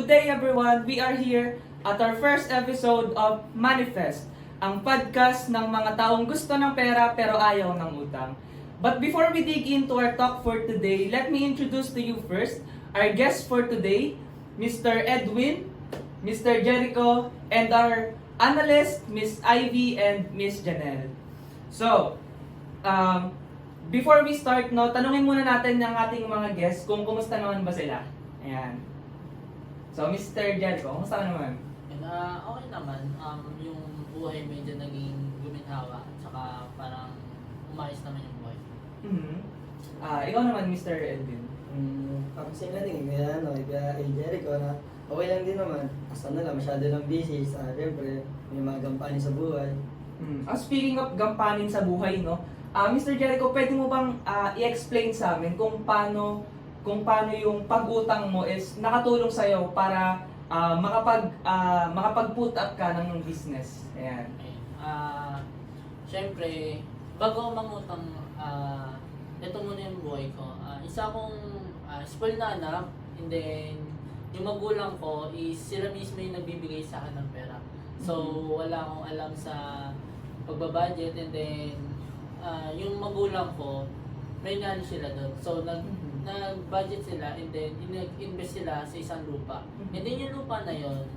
Good day everyone! We are here at our first episode of Manifest, ang podcast ng mga taong gusto ng pera pero ayaw ng utang. But before we dig into our talk for today, let me introduce to you first our guest for today, Mr. Edwin, Mr. Jericho, and our analyst, Miss Ivy and Miss Janelle. So, before we start, tanungin muna natin ng ating mga guests kung kumusta naman ba sila. Ayan. So, Mr. Jericho, kumusta ka naman? Okay naman. Yung buhay medyo naging guminhawa. Tsaka parang umayos naman yung buhay. Ikaw naman, Mr. Edwin. Parang same na din, kaya Jericho na okay lang din naman. Basta na lang, masyado lang busy. Siyempre, may mga gampanin sa buhay. Speaking of gampanin sa buhay, Mr. Jericho, pwede mo bang i-explain sa amin kung paano yung pag-utang mo is nakatulong sa'yo para makapag-put up ka ng business? Ayan. Okay. Siyempre, bago ako mangutang, ito muna yung buhay ko. Isa akong spoiled na anak, and then yung magulang ko is sila mismo yung nagbibigay sa akin ng pera. So, wala akong alam sa pagbabudget, and then yung magulang ko, may knowledge sila doon. So, nag-budget sila, and then nag-invest sila sa isang lupa. And then yung lupa na yun,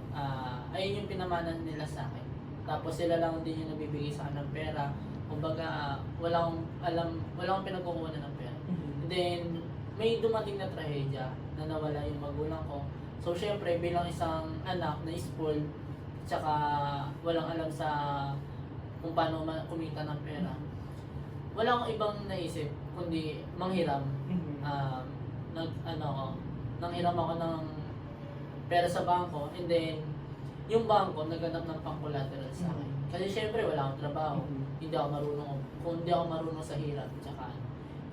ayun yung pinamanan nila sa akin. Tapos sila lang din yung nabibigay sa akin ng pera. Kumbaga, wala akong pinagkukuha ng pera. And then, may dumating na trahedya na nawala yung magulang ko. So, syempre, bilang isang anak na spoiled, tsaka walang alam sa kung paano kumita ng pera, wala akong ibang naisip kundi manghiram. Nanghiram ako ng pera sa bangko, and then yung bangko naghanap ng pang-collateral sa akin. Kasi syempre wala akong trabaho, hindi ako marunong sa hirap, tsaka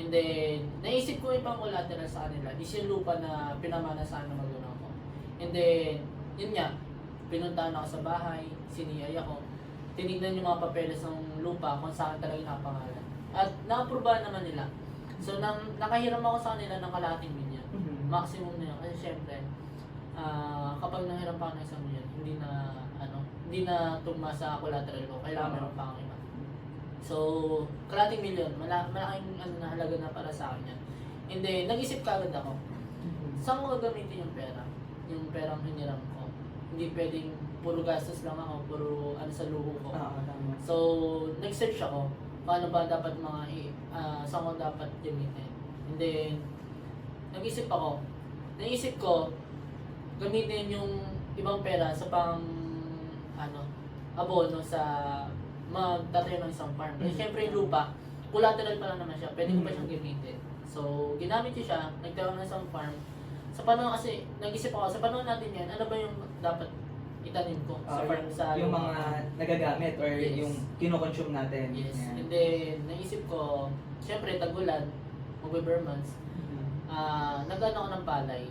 and then naisip ko yung pang-collateral sa kanila is yung lupa na pinamana sa akin ng magulang ko. And then yun nga, pinuntahan ako sa bahay, siniyay ako, tinignan yung mga papeles ng lupa kung saan talaga nakapangalan. At na-aprobahan naman nila. So, nakahiram ako sa kanila ng kalahating milyon. Maximum na yun. Kasi syempre, kapag nanghiram pa ako ng 1 milyon, hindi na tugma sa collateral ko. Kailangan meron pa akong iba. So, kalahating milyon, malaking halaga na para sa akin yan. And then, nag-isip kagad ako, saan ko gagamitin yung pera? Yung perang hiniram ko. Hindi pwedeng puro gastos lang ako, puro sa luho ko. So, nag-search ako, paano ba dapat saan ko dapat gamitin. And then, naisip ko, gamitin yung ibang pera sa abono sa magtatayo ng isang farm. Kasi syempre yung lupa, collateral pa lang naman siya, pwede ko pa siyang gamitin. So, ginamit ko siya, nagtayo ng isang farm. Sa panahon kasi, nag-isip ako, sa panahon natin yan, ano ba yung dapat itanim ko sa farm sa yung mga nagagamit or Yes. yung kinoconsume natin. Yes. Ayan. And then, naisip ko, syempre, tag-ulan, mag-Weber months, nag-ano ako ng palay.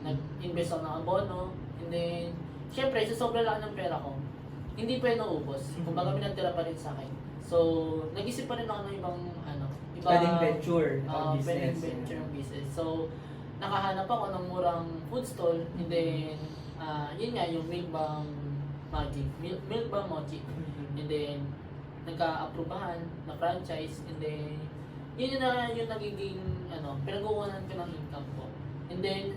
Nag-invest ako ng abono, and then, syempre, sa sobrang laki ng pera ko, hindi pa yun naubos. Kumbaga, may nagtira pa rin sa akin. So, nag-isip pa rin ako ng ibang Pwedeng venture business. Pwedeng venture business. So, nakahanap ako ng murang food stall, and then, yun nga, yung Milkbang Magic, Milkbang Mochi. And then, nagka-aprobahan na franchise, and then, yun na yung nagiging, pinagkukunan ko ng income ko. And then,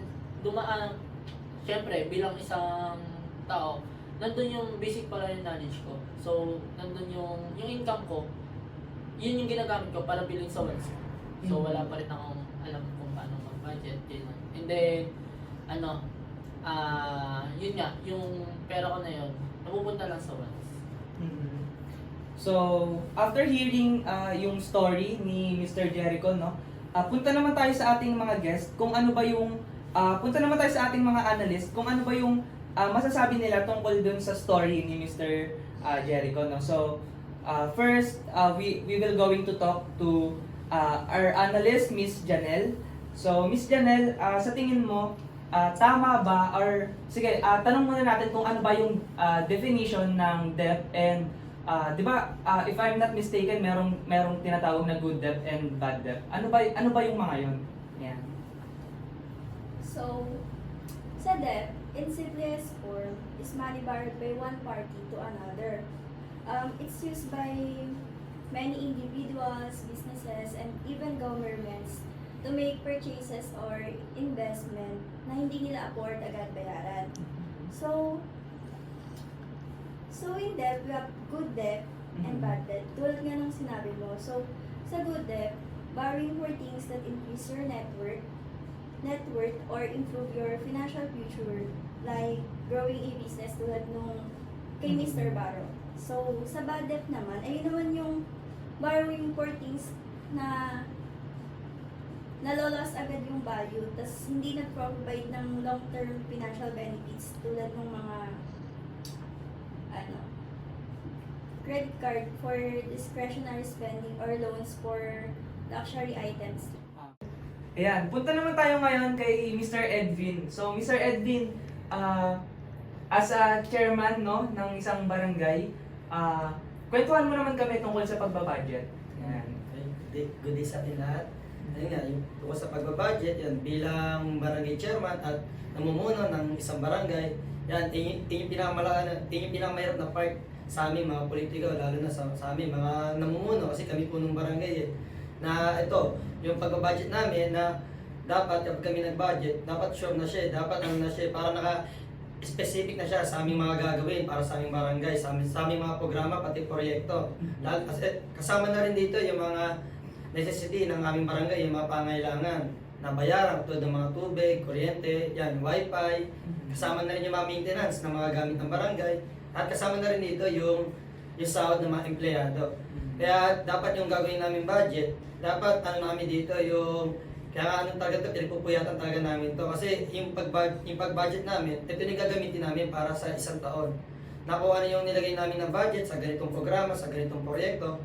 syempre, bilang isang tao, nandun yung basic pala yung knowledge ko. So, nandun yung income ko, yun yung ginagamit ko para bilhin sa wants ko. So, wala pa rin akong alam kung paano mag-budget. And then, yun nga, yung pera ko na yun, napupunta lang sa wants. So, after hearing yung story ni Mr. Jericho, punta naman tayo sa ating mga guest kung ano ba yung punta naman tayo sa ating mga analyst kung ano ba yung masasabi nila tungkol dun sa story ni Mr. Jericho, So, first, we will going to talk to our analyst, Miss Janelle. So, Miss Janelle, sa tingin mo, tama ba or sige, tanong muna natin kung ano ba yung definition ng debt and di ba if I'm not mistaken merong tinatawag na good debt and bad debt. Ano ba yung mga yon? Yan. So, sa debt, in simplest form, is money borrowed by one party to another. It's used by many individuals, businesses, and even governments to make purchases or investment na hindi nila afford agad bayaran. So in debt, we have good debt and bad debt. Tulad nga ng sinabi mo. So, sa good debt, borrowing for things that increase your net worth, or improve your financial future, like growing a business tulad nung kay Mr. Barro. So, sa bad debt naman, ayun naman yung borrowing for things na nalolos agad yung value, tas hindi nag-provide ng long-term financial benefits tulad ng mga credit card for discretionary spending or loans for luxury items. Ayan, punta naman tayo ngayon kay Mr. Edwin. So, Mr. Edwin, as a chairman no, ng isang barangay, kwentuhan mo naman kami tungkol sa pagbabudget. Ayan. Good day sa atin lahat. Ayun nga, yung tungkol sa pagbabudget, yan, bilang barangay chairman at namumuno ng isang barangay, yan, yung pinakamahirap na part sa aming mga politiko, lalo na sa aming mga namumuno, kasi kami po ng barangay na ito, yung pagbabudget namin na dapat kapag kami nag-budget, dapat sure na siya, dapat ano na siya, para naka-specific na siya sa aming mga gagawin para sa aming barangay, sa aming mga programa, pati proyekto. Kasi kasama na rin dito yung mga necessity ng aming barangay, yung mga pangailangan na bayaran, tulad ng mga tubig, kuryente, yan, wifi, kasama na rin yung mga maintenance ng mga gamit ng barangay, at kasama na rin dito yung sahod ng mga empleyado. Kaya dapat yung gagawin namin budget, dapat ano namin dito yung, kaya anong talaga ito, pinagpupuyatan talaga namin to. Kasi yung pag-budget namin, ito yung gagamitin namin para sa isang taon. Nakuha na yung nilagay namin ng budget sa ganitong programa, sa ganitong proyekto,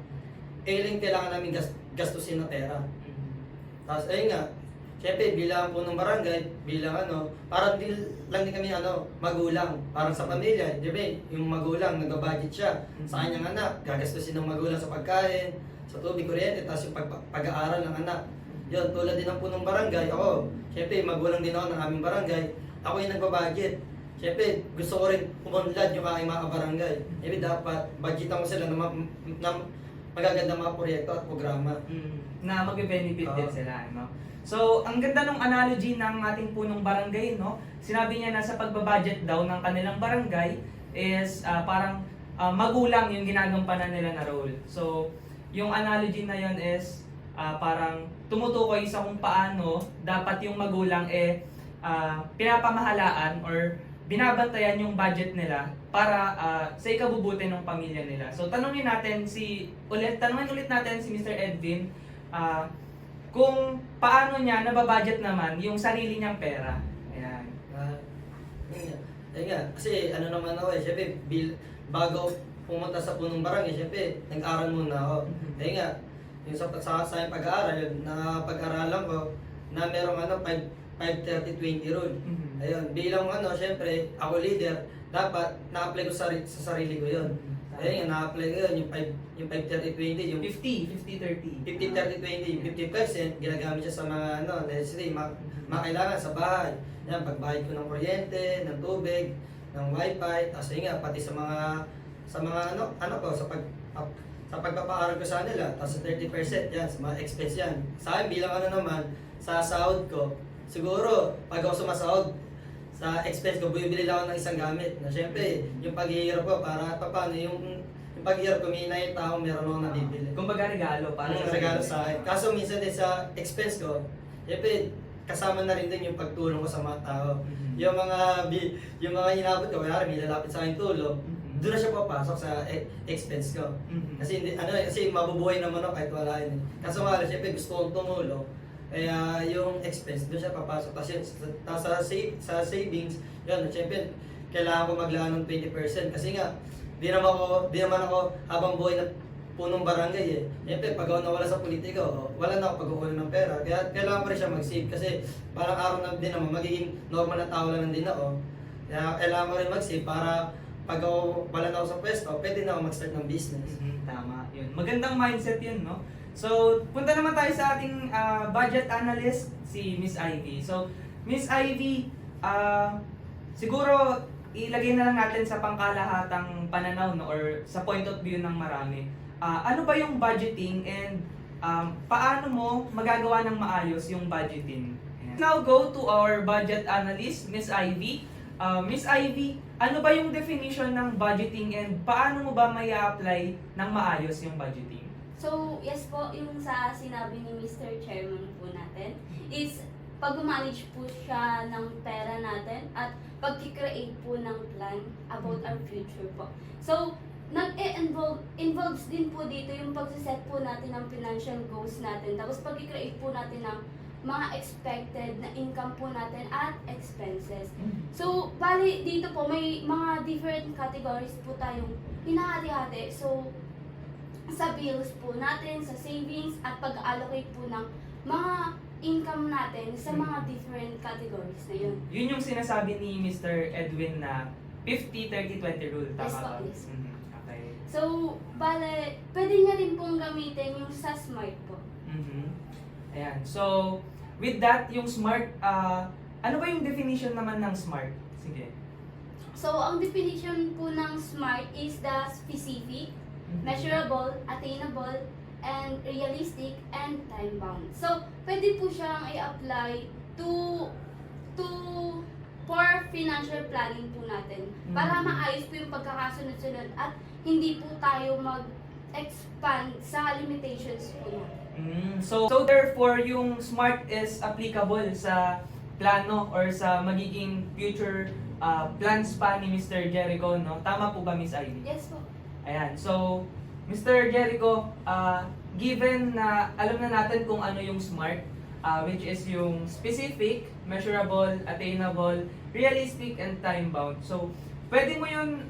ilang kailangan namin gastusin na pera. Tapos ayun nga, syempre bilang po ng barangay, bilang parang lang din kami magulang, parang sa pamilya, di ba? Yung magulang nag-budget siya sa kanyang anak, gagastusin ng magulang sa pagkain, sa tubig, kuryente, tapos yung pag-aaral ng anak. Yun, tulad din ng punong barangay, ako, syempre magulang din ako ng aming barangay, ako yung nagpa-budget. Syempre, gusto ko rin pumunlad yung aking mga barangay. Ibig dapat, budgetan ko sila na magagandang mga proyekto at programa. Na magbe-benefit din sila, no? So, ang ganda ng analogy ng ating punong barangay, no? Sinabi niya na sa pagbabudget daw ng kanilang barangay is parang magulang yung ginagampanan nila na role. So, yung analogy na yon is parang tumutukoy sa kung paano dapat yung magulang pinapamahalaan or binabantayan yung budget nila para sa ikabubuti ng pamilya nila. So tanungin ulit natin si Mr. Edwin kung paano niya nababudget naman yung sarili niyang pera. Ayan. Ayun nga, kasi naman ako syempre bago pumunta sa punong barangay, syempre nag-aral muna ako. Ayun nga, yung sa pag-aaral, pag-aralan ko na merong 5-30-20 rule. Ayun, bilang syempre ako leader, dapat na-apply ko sa sarili ko yun. Ayun, na-apply ko yun, yung 5-30-20, yung 50-30. 50-30-20, yung 50% ginagamit siya sa mga necessary, mga kailangan sa bahay. Yan, pagbayad ko ng kuryente, ng tubig, ng wifi, tapos yun nga, pati sa mga sa pagpapaaral ko sa nila, tapos sa 30% yan, sa mga expense yan. Sa akin, bilang naman, sa sahod ko, siguro, pag ako sumasahod, sa expense ko, bumibili lang ako ng isang gamit. Na syempre, yung paghihirap ko, para paano, yung paghihirap ko, may nakita akong meron akong nabibili. Kumbaga regalo para sa regalo sa akin. Kaso minsan din sa expense ko, syempre, kasama na rin din yung pagtulong ko sa mga tao. Yung mga inabot ko, kaya may lalapit sa akin tulong, doon na siya papasok sa expense ko. Kasi kasi mabubuhay naman ako kahit wala yun. Kaso nga, syempre gusto kong tumulong. Kaya yung expense, doon siya papasok. Tapos sa savings, yun, syempre kailangan ko maglaan ng 20%. Kasi nga, di naman ako habang buhay na punong barangay Syempre, pag ako nawala sa politiko, wala na ako pagkukunin ng pera. Kaya kailangan pa rin siya mag-save. Kasi parang araw na din naman, magiging normal na tao lang din ako. Kaya kailangan ko rin mag-save para pag wala na ako sa pwesto, pwede na ako mag-start ng business. Tama, yun. Magandang mindset yun, no? So, punta naman tayo sa ating budget analyst, si Miss Ivy. So, Miss Ivy, siguro ilagay na lang natin sa pangkalahatang pananaw, no, or sa point of view ng marami. Ano ba yung budgeting, and paano mo magagawa ng maayos yung budgeting? Ayan. Now go to our budget analyst, Miss Ivy. Miss Ivy, ano ba yung definition ng budgeting, and paano mo ba may apply ng maayos yung budgeting? So, yes po, yung sa sinabi ni Mr. Chairman po natin is pag-manage po siya ng pera natin at pag-create po ng plan about our future po. So, involves din po dito yung pag-set po natin ng financial goals natin. Tapos pag-create po natin ng mga expected na income po natin at expenses. So, bali dito po may mga different categories po tayong hinahati-hati. So, sa bills po natin, sa savings, at pag-allocate po ng mga income natin sa mga different categories na yun. Yun yung sinasabi ni Mr. Edwin na 50-30-20 rule, tama Yes po, ba? yes. Okay. So, bale, pwede niya rin pong gamitin yung sa smart po. Ayan. So, with that, yung smart, ano ba yung definition naman ng smart? Sige. So, ang definition po ng smart is the specific, measurable, attainable, and realistic, and time-bound. So, pwede po siyang i-apply for financial planning po natin para maayos po yung pagkakasunod-sunod at hindi po tayo mag-expand sa limitations po natin. So therefore, yung SMART is applicable sa plano or sa magiging future plans pa ni Mr. Jericho, no? Tama po ba, Miss Ivy? Yes po. Ayan. So, Mr. Jericho, given na alam na natin kung ano yung SMART, which is yung specific, measurable, attainable, realistic, and time-bound. So, pwede mo yun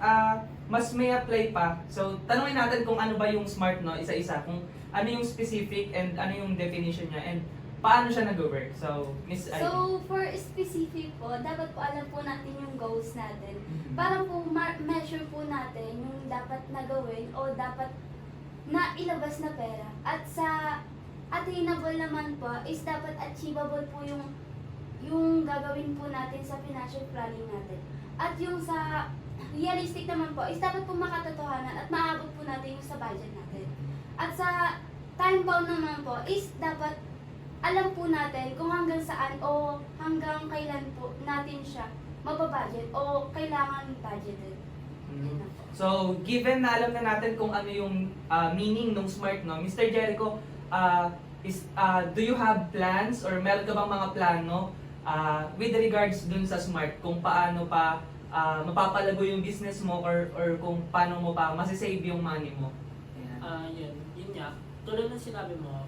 mas may apply pa. So, tanungin natin kung ano ba yung SMART, no? Isa-isa. Kung ano yung specific and ano yung definition niya and paano siya nag-work. So, Miss Ivy. So, for specific po, dapat po alam po natin yung goals natin. Mhm. Para po measure po natin yung dapat na gawin o dapat na ilabas na pera. At sa attainable naman po is dapat achievable po yung gagawin po natin sa financial planning natin. At yung sa realistic naman po is dapat po makatotohanan at maabot po natin yung sa budget natin. At sa time bound naman po is dapat alam po natin kung hanggang saan o hanggang kailan po natin siya mababudget o kailangan budgeted. Yun lang po. So, given na alam na natin kung ano yung meaning ng SMART, no? Mr. Jericho, do you have plans or meron ka bang mga plano with regards dun sa SMART, kung paano pa mapapalago yung business mo or kung paano mo pa masisave yung money mo? Ayan. Yun nga, tulad ng sinabi mo,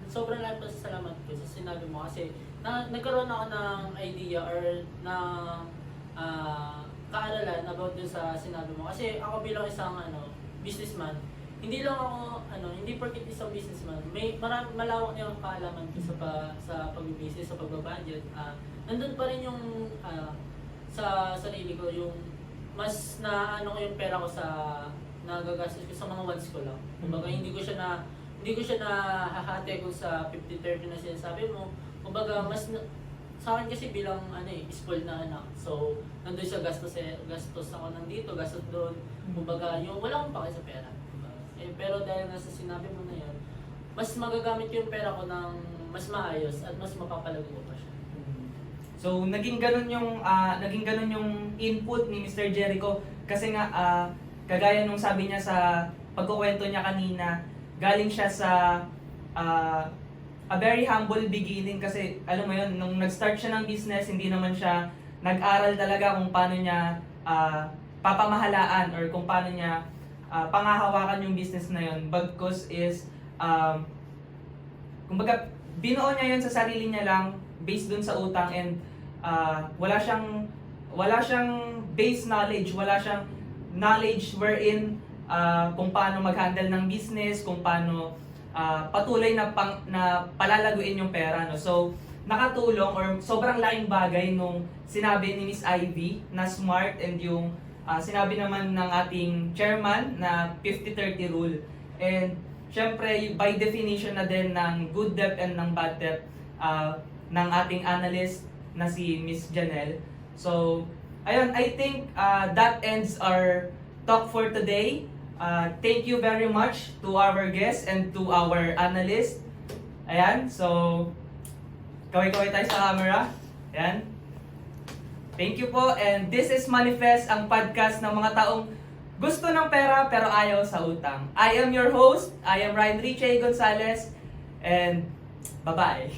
sobrang lahat pasasalamat ko sa sinabi mo kasi nagkaroon ako ng idea or ng kaaralan about dun sa sinabi mo. Kasi ako bilang isang businessman, hindi lang ako, hindi porket isang businessman, may malawak na yung kaalaman ko sa pag-business, sa pag-budget. Nandun pa rin yung sa sarili ko, yung mas na ko yung pera ko sa nagagastos ko sa mga wants ko lang. Kumbaga hindi ko siya na hahati kung sa 50-30 na sinasabi mo. Kumbaga sa akin kasi bilang spoiled na anak. So nandun siya gastos ako nandito, gastos doon. Kumbaga yung wala akong pake sa pera. Pero dahil nasa sinabi mo na yun, mas magagamit yung pera ko ng mas maayos at mas mapapalago ko pa siya. So, naging ganun yung input ni Mr. Jericho kasi nga kagaya nung sabi niya sa pagkukwento niya kanina, galing siya sa a very humble beginning kasi alam mo yun, nung nag-start siya ng business, hindi naman siya nag-aral talaga kung paano niya papamahalaan or kung paano niya pangahawakan yung business na yun. Bagkus is kumbaga binuo niya yun sa sarili niya lang based dun sa utang and wala siyang base knowledge, wala siyang knowledge wherein kung paano mag-handle ng business, kung paano patuloy na palalaguin yung pera, no? So, nakatulong or sobrang laking bagay nung sinabi ni Miss Ivy na SMART and yung sinabi naman ng ating chairman na 50-30 rule. And syempre, by definition na din ng good debt and ng bad debt ng ating analyst na si Miss Janelle. So, ayun, I think that ends our talk for today. Thank you very much to our guests and to our analyst. Ayan, so kaway-kaway tayo sa camera. Ayan. Thank you po, and this is Manifest, ang podcast ng mga taong gusto ng pera pero ayaw sa utang. I am your host, I am Ryan Richie Gonzalez, and bye-bye.